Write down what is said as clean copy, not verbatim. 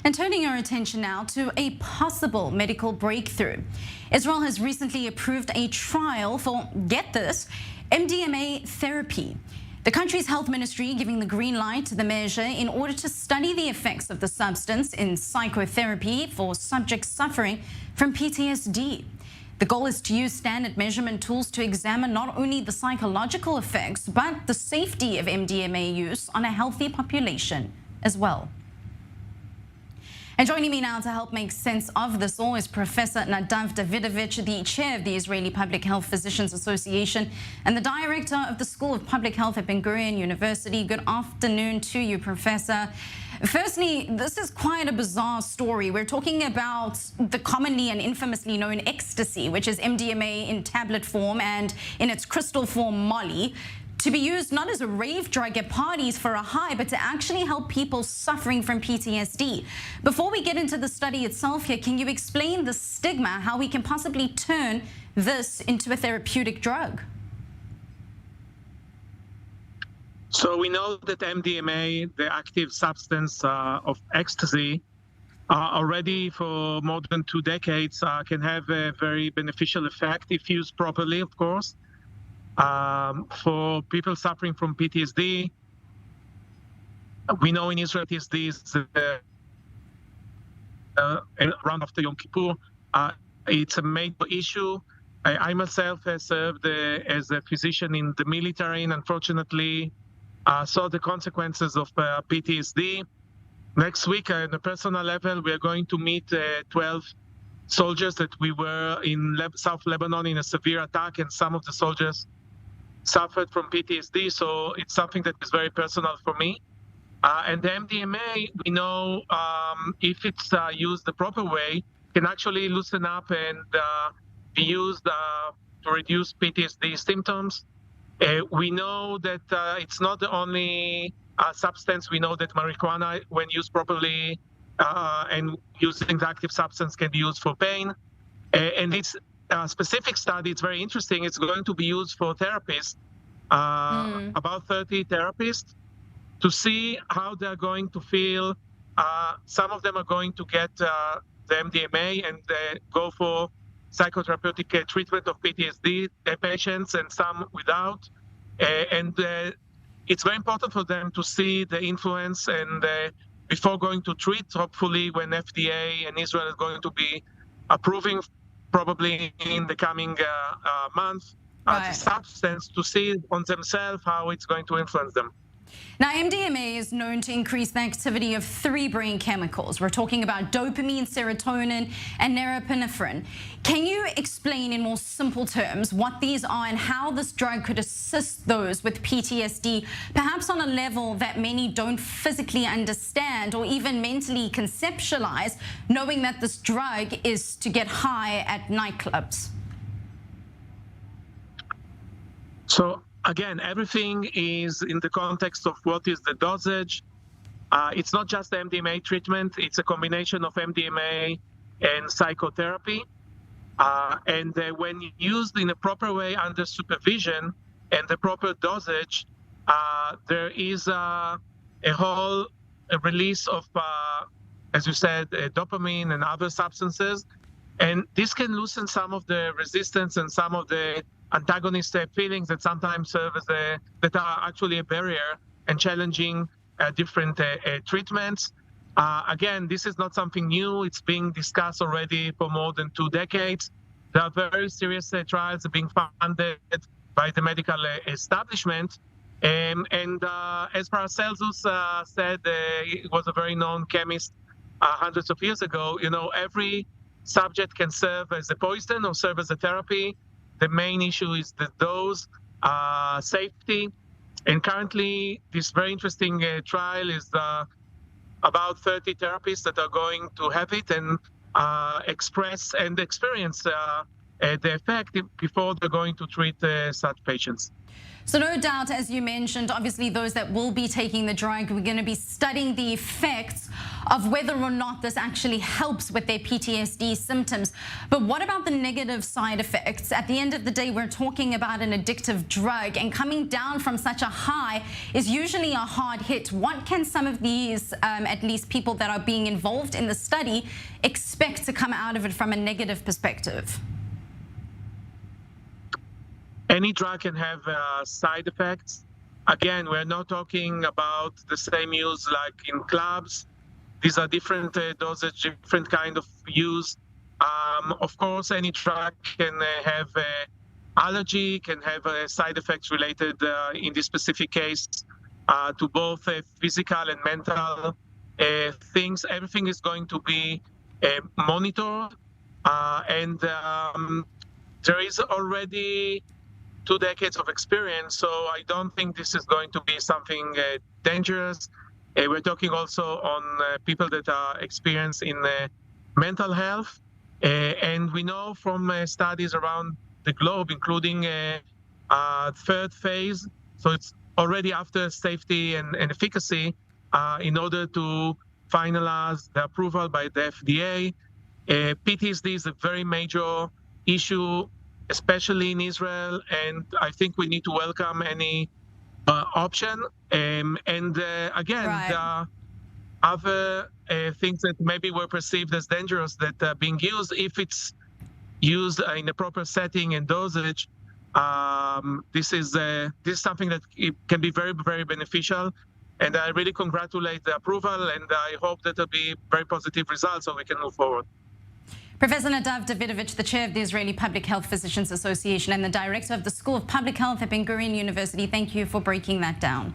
And turning our attention now to a possible medical breakthrough. Israel has recently approved a trial for, get this, MDMA therapy. The country's health ministry giving the green light to the measure in order to study the effects of the substance in psychotherapy for subjects suffering from PTSD. The goal is to use standard measurement tools to examine not only the psychological effects, but the safety of MDMA use on a healthy population as well. And joining me now to help make sense of this all is Professor Nadav Davidovitch, the chair of the Israeli Public Health Physicians Association and the director of the School of Public Health at Gurion University. Good afternoon to you, Professor. Firstly, this is quite a bizarre story. We're talking about the commonly and infamously known ecstasy, which is MDMA in tablet form and in its crystal form, Molly, to be used not as a rave drug at parties for a high, but to actually help people suffering from PTSD. Before we get into the study itself here, can you explain the stigma, how we can possibly turn this into a therapeutic drug? So we know that MDMA, the active substance of ecstasy, already for more than 2 decades can have a very beneficial effect if used properly, of course. For people suffering from PTSD, we know in Israel PTSD is around after Yom Kippur. It's a major issue. I myself have served as a physician in the military and unfortunately saw the consequences of PTSD. Next week, on a personal level, we are going to meet 12 soldiers that we were in South Lebanon in a severe attack, and some of the soldiers suffered from PTSD, so it's something that is very personal for me. And the MDMA, we know if it's used the proper way, can actually loosen up and be used to reduce PTSD symptoms. We know that it's not the only substance. We know that marijuana, when used properly and using the active substance, can be used for pain. And it's specific study, it's very interesting. It's going to be used for therapists, about 30 therapists, to see how they're going to feel. Some of them are going to get the MDMA and go for psychotherapeutic treatment of PTSD patients, and some without. And it's very important for them to see the influence and before going to treat, hopefully when FDA and Israel is going to be approving probably in the coming month, the substance, to see on themselves how it's going to influence them. Now, MDMA is known to increase the activity of 3 brain chemicals. We're talking about dopamine, serotonin, and norepinephrine. Can you explain in more simple terms what these are and how this drug could assist those with PTSD, perhaps on a level that many don't physically understand or even mentally conceptualize, knowing that this drug is to get high at nightclubs? So again, everything is in the context of what is the dosage. It's not just the MDMA treatment, it's a combination of MDMA and psychotherapy. And when used in a proper way under supervision and the proper dosage, there is a whole release of, as you said, dopamine and other substances. And this can loosen some of the resistance and some of the antagonist feelings that sometimes serve as that are actually a barrier and challenging different treatments. Again, this is not something new. It's being discussed already for more than 2 decades. There are very serious trials being funded by the medical establishment. And as Paracelsus said, he was a very known chemist hundreds of years ago, every subject can serve as a poison or serve as a therapy. The main issue is the dose, safety. And currently, this very interesting trial is about 30 therapists that are going to have it and express and experience the effect before they're going to treat such patients. So no doubt, as you mentioned, obviously those that will be taking the drug, we're going to be studying the effects of whether or not this actually helps with their PTSD symptoms. But what about the negative side effects? At the end of the day, we're talking about an addictive drug, and coming down from such a high is usually a hard hit. What can some of these, at least people that are being involved in the study, expect to come out of it from a negative perspective? Any drug can have side effects. Again, we're not talking about the same use like in clubs. These are different dosage, different kind of use. Of course, any drug can have allergy, can have side effects related, in this specific case, to both physical and mental things. Everything is going to be monitored, and there is already 2 decades of experience, so I don't think this is going to be something dangerous. We're talking also on people that are experienced in mental health, and we know from studies around the globe, including third phase, so it's already after safety and efficacy, in order to finalize the approval by the FDA. PTSD is a very major issue, especially in Israel, and I think we need to welcome any option. Again, Right. there are other things that maybe were perceived as dangerous that are being used. If it's used in a proper setting and dosage, this is something that it can be very, very beneficial. And I really congratulate the approval, and I hope that there'll be very positive results so we can move forward. Professor Nadav Davidovitch, the chair of the Israeli Public Health Physicians Association and the director of the School of Public Health at Gurion University, thank you for breaking that down.